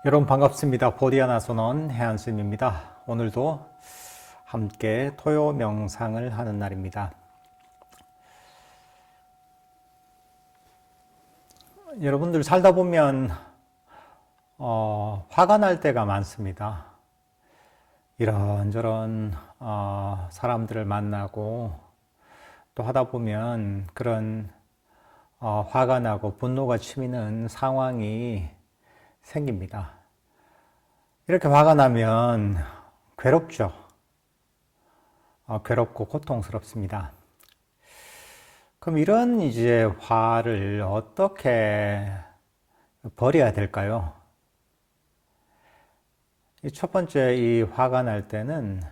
여러분 반갑습니다. 보디아나 선원 해안스님입니다. 오늘도 함께 토요 명상을 하는 날입니다. 여러분들 살다 보면 화가 날 때가 많습니다. 이런저런 사람들을 만나고 또 하다 보면 그런 화가 나고 분노가 치미는 상황이 생깁니다. 이렇게 화가 나면 괴롭죠. 괴롭고 고통스럽습니다. 그럼 이런 이제 화를 어떻게 버려야 될까요? 첫 번째, 이 화가 날 때는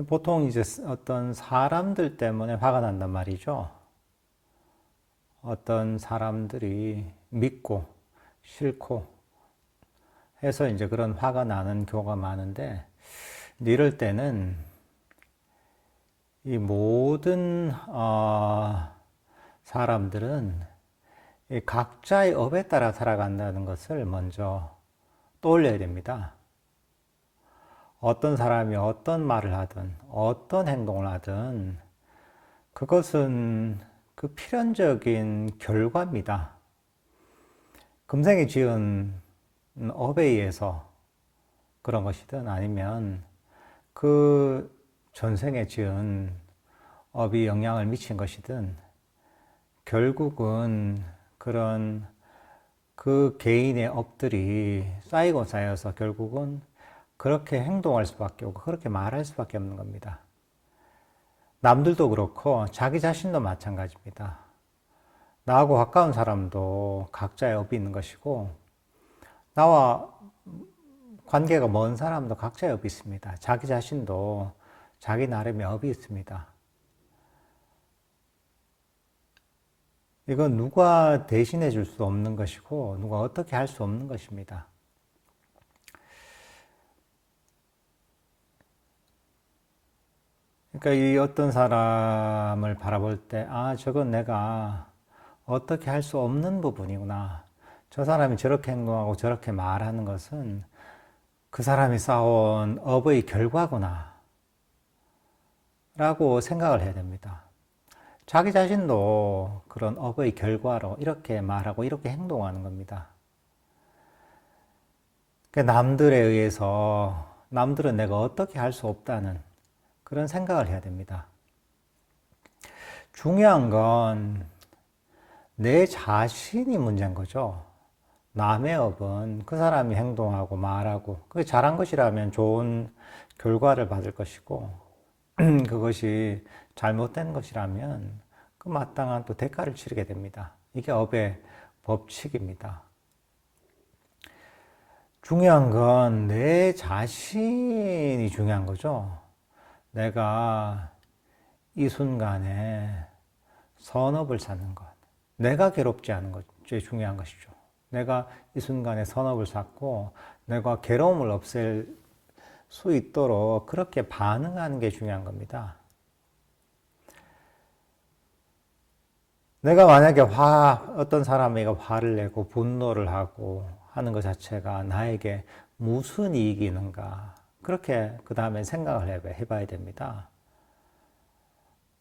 보통 이제 어떤 사람들 때문에 화가 난단 말이죠. 어떤 사람들이 믿고 싫고 해서 이제 그런 화가 나는 경우가 많은데, 이럴 때는 이 모든 사람들은 이 각자의 업에 따라 살아간다는 것을 먼저 떠올려야 됩니다. 어떤 사람이 어떤 말을 하든 어떤 행동을 하든 그것은 그 필연적인 결과입니다. 금생에 지은 업에 의해서 그런 것이든 아니면 그 전생에 지은 업이 영향을 미친 것이든 결국은 그런 그 개인의 업들이 쌓이고 쌓여서 결국은 그렇게 행동할 수밖에 없고 그렇게 말할 수밖에 없는 겁니다. 남들도 그렇고 자기 자신도 마찬가지입니다. 나하고 가까운 사람도 각자의 업이 있는 것이고 나와 관계가 먼 사람도 각자의 업이 있습니다. 자기 자신도 자기 나름의 업이 있습니다. 이건 누가 대신해 줄 수 없는 것이고 누가 어떻게 할 수 없는 것입니다. 그러니까 이 어떤 사람을 바라볼 때, 저건 내가 어떻게 할 수 없는 부분이구나. 저 사람이 저렇게 행동하고 저렇게 말하는 것은 그 사람이 쌓아온 업의 결과구나. 라고 생각을 해야 됩니다. 자기 자신도 그런 업의 결과로 이렇게 말하고 이렇게 행동하는 겁니다. 남들에 의해서 남들은 내가 어떻게 할 수 없다는 그런 생각을 해야 됩니다. 중요한 건 내 자신이 문제인 거죠. 남의 업은 그 사람이 행동하고 말하고 그게 잘한 것이라면 좋은 결과를 받을 것이고 그것이 잘못된 것이라면 그 마땅한 또 대가를 치르게 됩니다. 이게 업의 법칙입니다. 중요한 건 내 자신이 중요한 거죠. 내가 이 순간에 선업을 쌓는 것. 내가 괴롭지 않은 것이 중요한 것이죠. 내가 이 순간에 선업을 쌓고 내가 괴로움을 없앨 수 있도록 그렇게 반응하는 게 중요한 겁니다. 내가 만약에 어떤 사람에게 화를 내고 분노를 하고 하는 것 자체가 나에게 무슨 이익이 있는가. 그렇게 그 다음에 생각을 해봐야 됩니다.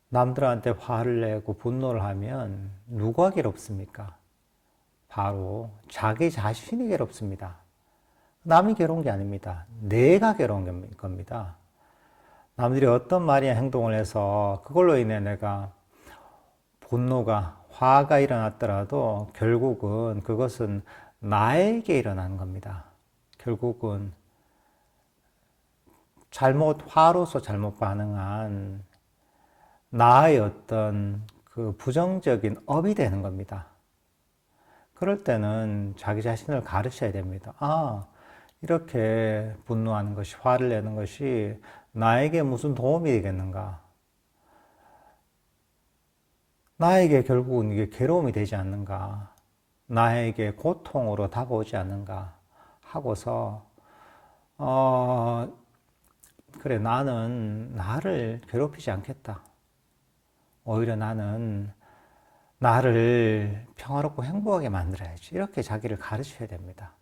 남들한테 화를 내고 분노를 하면 누가 괴롭습니까? 바로 자기 자신이 괴롭습니다. 남이 괴로운 게 아닙니다. 내가 괴로운 겁니다. 남들이 어떤 말이나 행동을 해서 그걸로 인해 내가 분노가, 화가 일어났더라도 결국은 그것은 나에게 일어난 겁니다. 결국은 화로서 잘못 반응한 나의 어떤 그 부정적인 업이 되는 겁니다. 그럴 때는 자기 자신을 가르쳐야 됩니다. 이렇게 분노하는 것이, 화를 내는 것이 나에게 무슨 도움이 되겠는가? 나에게 결국은 이게 괴로움이 되지 않는가? 나에게 고통으로 다가오지 않는가? 하고서, 그래, 나는 나를 괴롭히지 않겠다. 오히려 나는 나를 평화롭고 행복하게 만들어야지. 이렇게 자기를 가르쳐야 됩니다.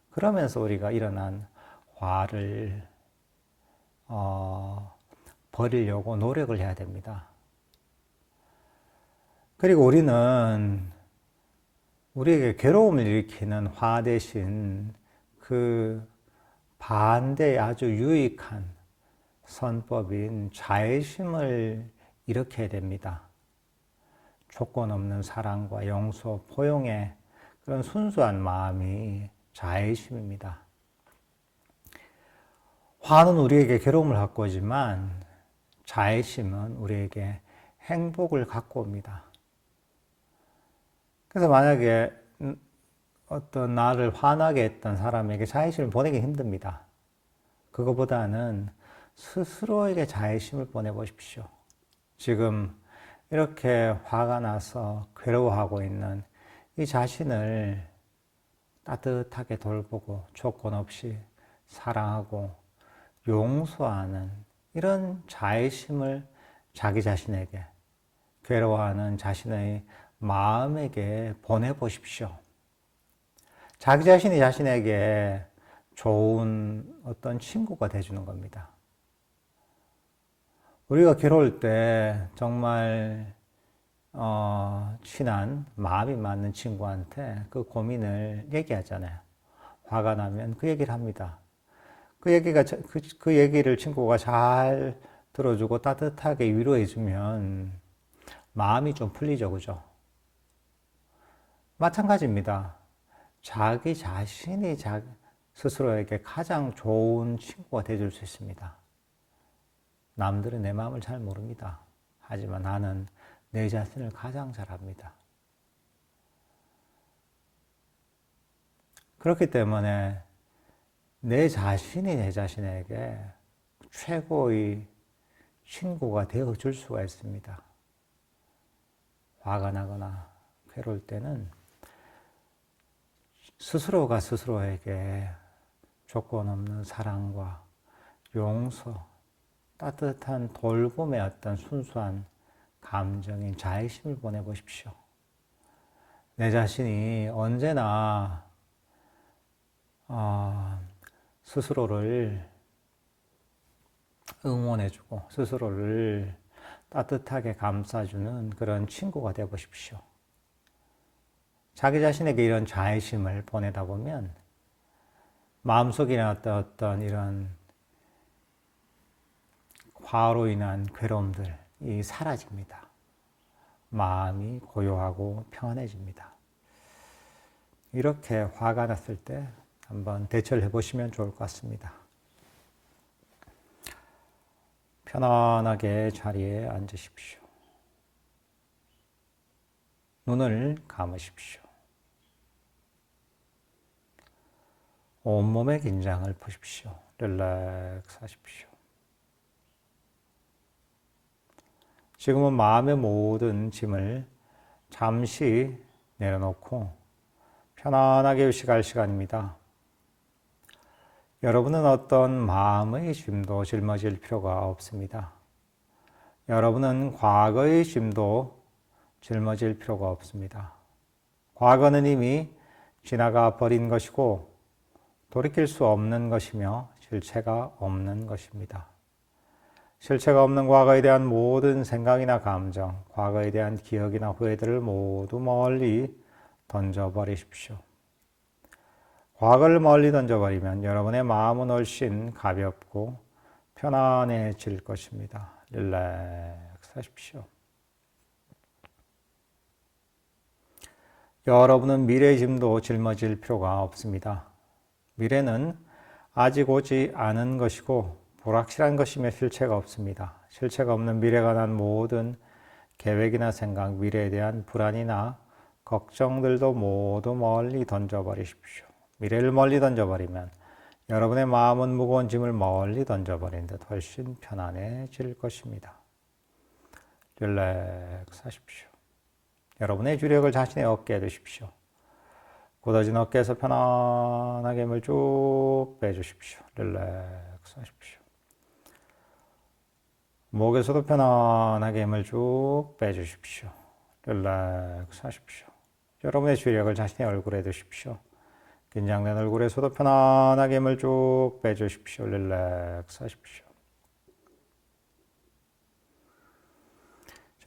그러면서 우리가 일어난 화를 버리려고 노력을 해야 됩니다. 그리고 우리는 우리에게 괴로움을 일으키는 화 대신 그 반대의 아주 유익한 선법인 자애심을 일으켜야 됩니다. 조건 없는 사랑과 용서, 포용의 그런 순수한 마음이 자애심입니다. 화는 우리에게 괴로움을 갖고 오지만 자애심은 우리에게 행복을 갖고 옵니다. 그래서 만약에 어떤 나를 화나게 했던 사람에게 자애심을 보내기 힘듭니다. 그거보다는 스스로에게 자애심을 보내보십시오. 지금 이렇게 화가 나서 괴로워하고 있는 이 자신을 따뜻하게 돌보고 조건 없이 사랑하고 용서하는 이런 자애심을 자기 자신에게, 괴로워하는 자신의 마음에게 보내보십시오. 자기 자신이 자신에게 좋은 어떤 친구가 되어주는 겁니다. 우리가 괴로울 때 정말 친한 마음이 맞는 친구한테 그 고민을 얘기하잖아요. 화가 나면 그 얘기를 합니다. 그 얘기를 친구가 잘 들어주고 따뜻하게 위로해주면 마음이 좀 풀리죠, 그죠? 마찬가지입니다. 자기 자신이 스스로에게 가장 좋은 친구가 되어줄 수 있습니다. 남들은 내 마음을 잘 모릅니다. 하지만 나는 내 자신을 가장 잘 압니다. 그렇기 때문에 내 자신이 내 자신에게 최고의 친구가 되어줄 수가 있습니다. 화가 나거나 괴로울 때는 스스로가 스스로에게 조건 없는 사랑과 용서, 따뜻한 돌봄의 어떤 순수한 감정인 자애심을 보내보십시오. 내 자신이 언제나 스스로를 응원해주고 스스로를 따뜻하게 감싸주는 그런 친구가 되어보십시오. 자기 자신에게 이런 자애심을 보내다 보면 마음속에 어떤 이런 화로 인한 괴로움들이 사라집니다. 마음이 고요하고 평안해집니다. 이렇게 화가 났을 때 한번 대처를 해보시면 좋을 것 같습니다. 편안하게 자리에 앉으십시오. 눈을 감으십시오. 온몸의 긴장을 푸십시오. 릴렉스 하십시오. 지금은 마음의 모든 짐을 잠시 내려놓고 편안하게 휴식할 시간입니다. 여러분은 어떤 마음의 짐도 짊어질 필요가 없습니다. 여러분은 과거의 짐도 짊어질 필요가 없습니다. 과거는 이미 지나가 버린 것이고 돌이킬 수 없는 것이며 실체가 없는 것입니다. 실체가 없는 과거에 대한 모든 생각이나 감정, 과거에 대한 기억이나 후회들을 모두 멀리 던져버리십시오. 과거를 멀리 던져버리면 여러분의 마음은 훨씬 가볍고 편안해질 것입니다. 릴렉스 하십시오. 여러분은 미래의 짐도 짊어질 필요가 없습니다. 미래는 아직 오지 않은 것이고 불확실한 것이며 실체가 없습니다. 실체가 없는 미래가 난 모든 계획이나 생각, 미래에 대한 불안이나 걱정들도 모두 멀리 던져버리십시오. 미래를 멀리 던져버리면 여러분의 마음은 무거운 짐을 멀리 던져버린 듯 훨씬 편안해질 것입니다. 릴렉스 하십시오. 여러분의 주력을 자신의 어깨에 두십시오. 굳어진 어깨에서 편안하게 힘을 쭉 빼주십시오. 릴렉스 하십시오. 목에서도 편안하게 힘을 쭉 빼주십시오. 릴렉스 하십시오. 여러분의 주의력을 자신의 얼굴에 두십시오. 긴장된 얼굴에서도 편안하게 힘을 쭉 빼주십시오. 릴렉스 하십시오.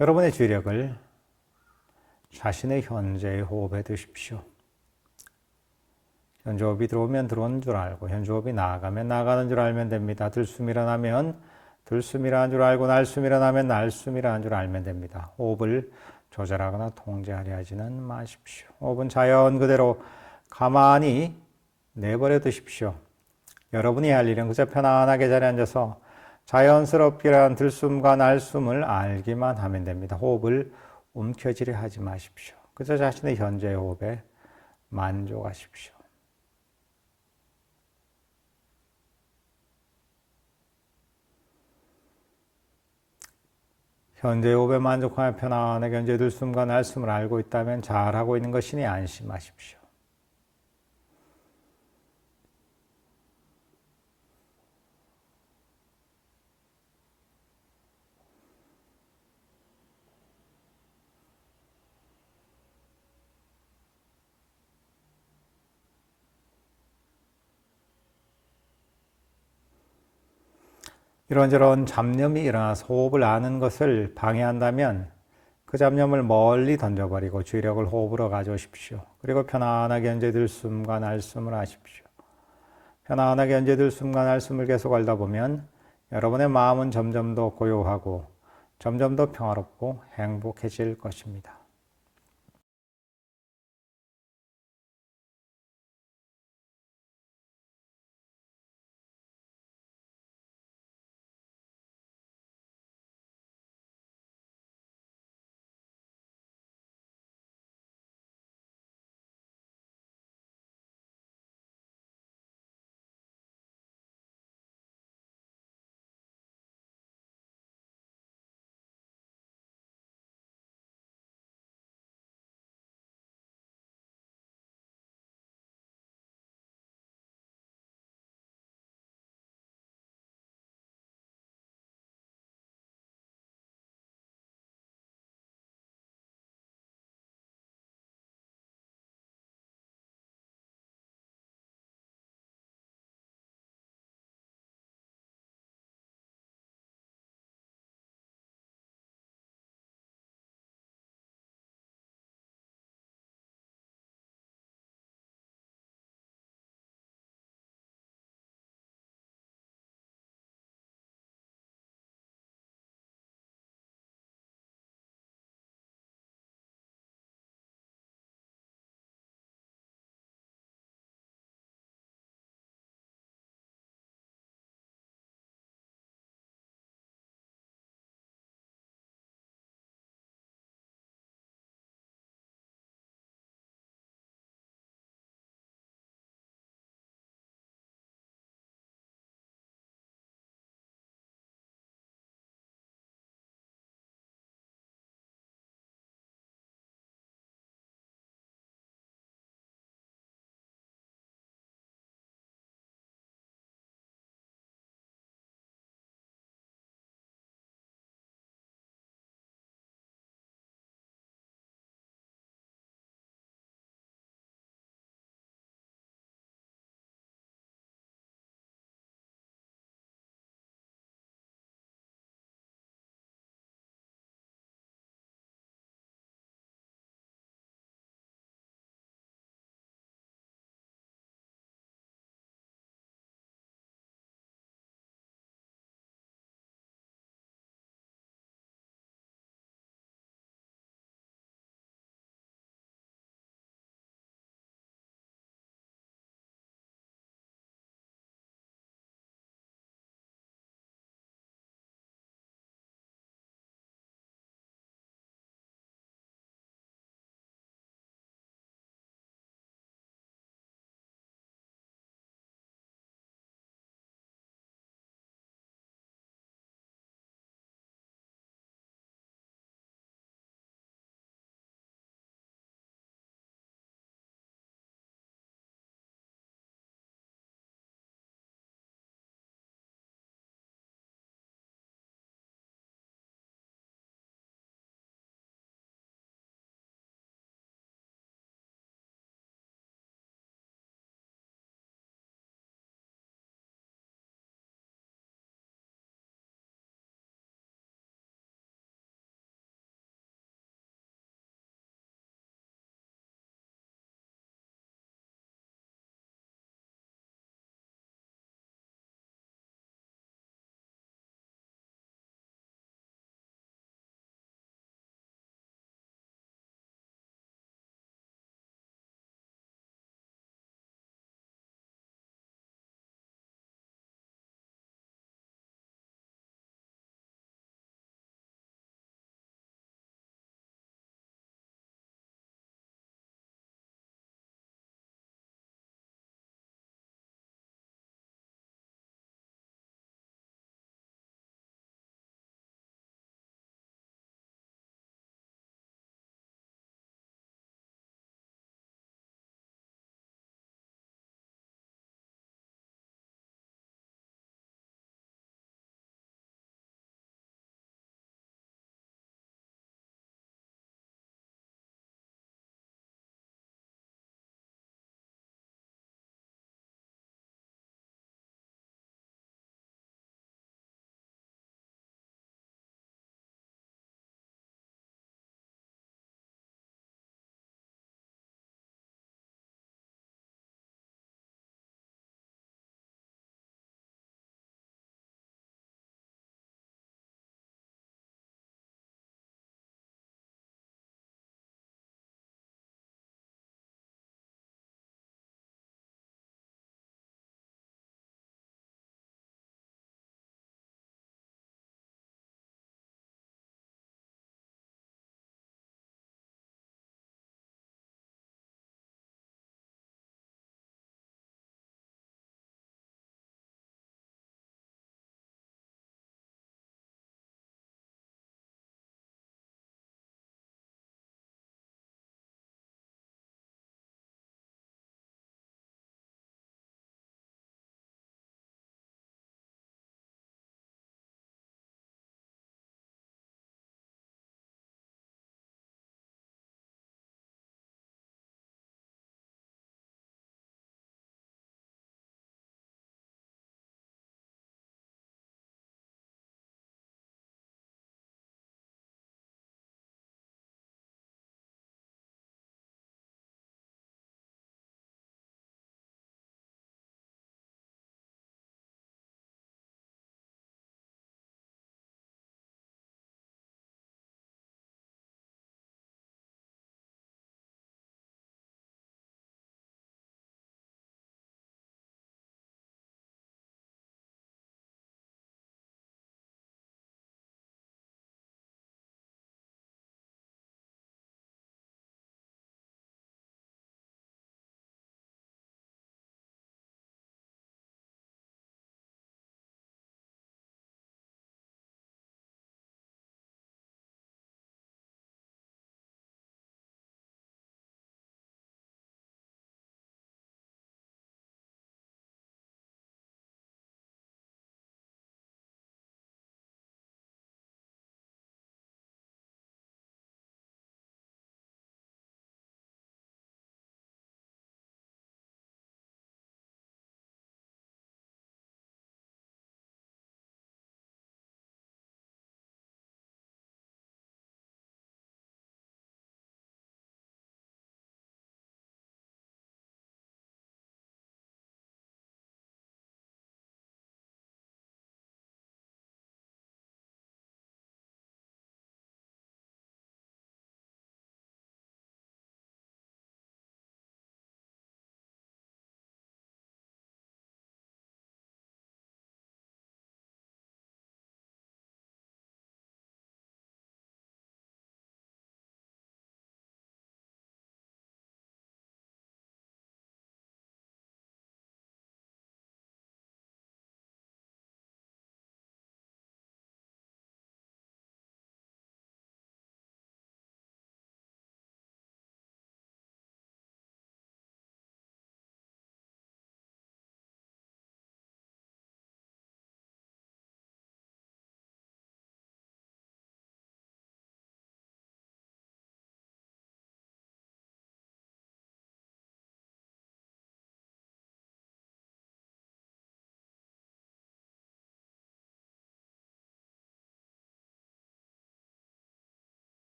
여러분의 주의력을 자신의 현재의 호흡에 두십시오. 현재 호흡이 들어오면 들어오는 줄 알고 현재 호흡이 나가면 나가는 줄 알면 됩니다. 들숨 일어나면 들숨이라는 줄 알고 날숨 일어나면 날숨이라는 줄 알면 됩니다. 호흡을 조절하거나 통제하려 하지는 마십시오. 호흡은 자연 그대로 가만히 내버려 두십시오. 여러분이 할 일은 그저 편안하게 자리에 앉아서 자연스럽게 들숨과 날숨을 알기만 하면 됩니다. 호흡을 움켜쥐려 하지 마십시오. 그저 자신의 현재 호흡에 만족하십시오. 현재 호흡에 만족하며 편안하게 현재 들숨과 날숨을 알고 있다면 잘하고 있는 것이니 안심하십시오. 이런저런 잡념이 일어나서 호흡을 아는 것을 방해한다면 그 잡념을 멀리 던져버리고 주의력을 호흡으로 가져오십시오. 그리고 편안하게 현재 들숨과 날숨을 하십시오. 편안하게 현재 들숨과 날숨을 계속 알다 보면 여러분의 마음은 점점 더 고요하고 점점 더 평화롭고 행복해질 것입니다.